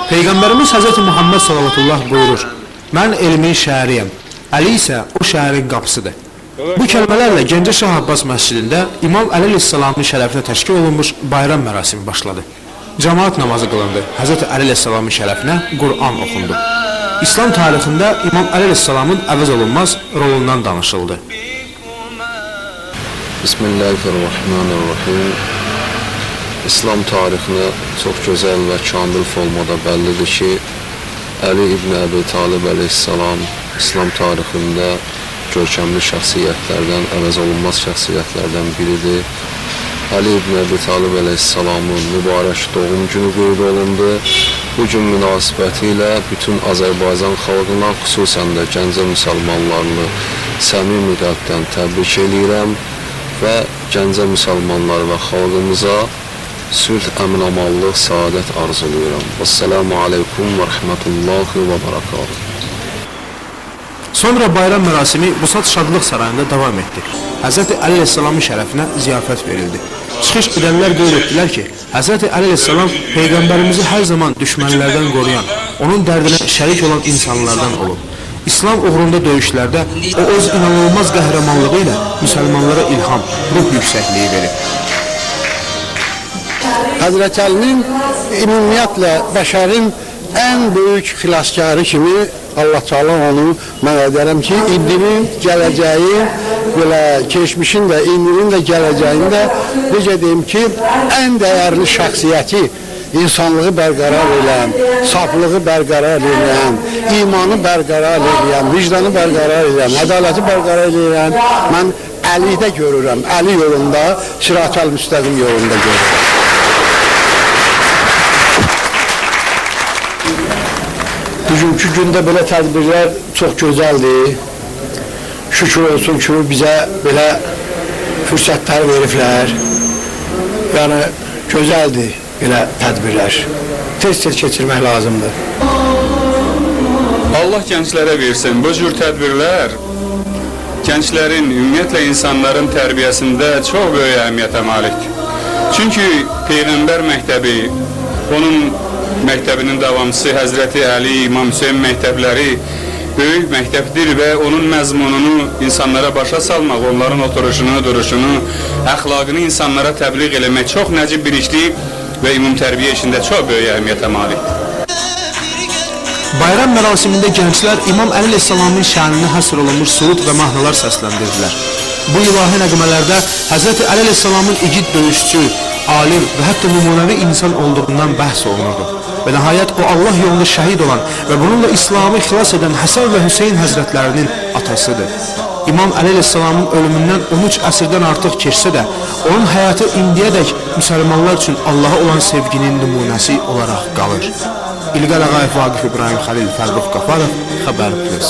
Peyğəmbərimiz Hz. Muhammed sallallahu buyurur: "Mən elmin şəhəriyəm, Əli isə o şəhərin qapısıdır." Bu kəlmələrlə Gəncə Şah Abbas məscidində İmam Əli əleyhissalamın şərəfinə təşkil olunmuş bayram mərasimi başladı. Cəmaət namazı qılındı. Hz. Əli əleyhissalamın şərəfinə Qur'an oxundu. İslam tarixində İmam Əli əleyhissalamın əvəz olunmaz rolundan danışıldı. Bismillahirrahmanirrahim. İslam tarixinə çox gözəl və kamil formada bəllidir ki, Əli ibn Əbi Talib əleyhissalam İslam tarixində görkəmli şəxsiyyətlərdən, əvəz olunmaz şəxsiyyətlərdən biridir. Əli ibn Əbi Talib əleyhissalamın mübarək doğum günü qeyd olundu. Bu gün münasibəti ilə bütün Azərbaycan xalqına, xüsusən də Gəncə müsəlmanlarını səmimi qəlbdən təbrik edirəm və Gəncə müsəlmanları və xalqımıza sülh, əmin-amallıq, saadət arzulayıram. Vəssalamu aleykum və rəhmətullahi və barakatuhu. Sonra bayram mərasimi Busat Şadlıq Sarayında davam etdi. Hz. Əli əleyhissalamın şərəfinə ziyafət verildi. Çıxış edənlər qeyd etdilər ki, Hz. Əli əleyhissalam Peyğəmbərimizi hər zaman düşmənlərdən qoruyan, onun dərdinə şərik olan insanlardan olub. İslam uğrunda döyüşlərdə o öz inanılmaz qəhrəmanlığı ilə müsəlmanlara ilham, ruh yüksəkliyi verir. Həzrət Əlinin ümumiyyətlə bəşərin ən böyük xilaskarı kimi Allah Teala onu mən edərəm ki, indinin, gələcəyi, belə keçmişin də, indinin də, gələcəyin də, necə deyim ki, ən dəyərli şəxsiyyəti, insanlığı bərqərar edən, saflığı bərqərar edən, imanı bərqərar edən, vicdanı bərqərar edən, ədaləti bərqərar edən mən Əlidə görürəm, Əli yolunda, Sırat-ül Müstəqim yolunda görürəm. Bugünkü gündə belə tədbirlər çox gözəldir. Şükür olsun ki, bizə belə fürsətlər veriblər. Yəni, gözəldir belə tədbirlər. Tez-tez keçirmək lazımdır. Allah gənclərə versin. Bu cür tədbirlər gənclərin, ümumiyyətlə insanların tərbiyəsində çox böyük əhəmiyyətə malikdir. Çünki Peyğəmbər məktəbi, onun məktəbinin davamçısı Həzrəti Əli, İmam Hüseyin məktəbləri böyük məktəbdir və onun məzmununu insanlara başa salmaq, onların oturuşunu, duruşunu, əxlaqını insanlara təbliğ eləmək çox nəcib bir işdir və ümum tərbiyə işində çox böyük əhəmiyyətə malikdir. Bayram mərasimində gənclər İmam Əli əleyhissalamın şəninə həsr olunmuş surud və mahnılar səsləndirdilər. Bu ilahi nəğmələrdə Hz. Əli əleyhissalamın igid döyüşçü, alim və hətta nümunəvi insan olduğundan bəhs olunurdu. Və nəhayət o Allah yolunda şəhid olan və bununla İslamı xilas edən Həsən və Hüseyin həzrətlərinin atasıdır. İmam Əli əleyhissalamın ölümündən 13 əsrdən artıq keçsə də, onun həyatı indiyədək müsəlmanlar üçün Allaha olan sevginin nümunəsi olaraq qalır. İlqar Ağayev, Vaqif İbrahim Xəlil, Fərrux Qafarov, Xəbər Plus.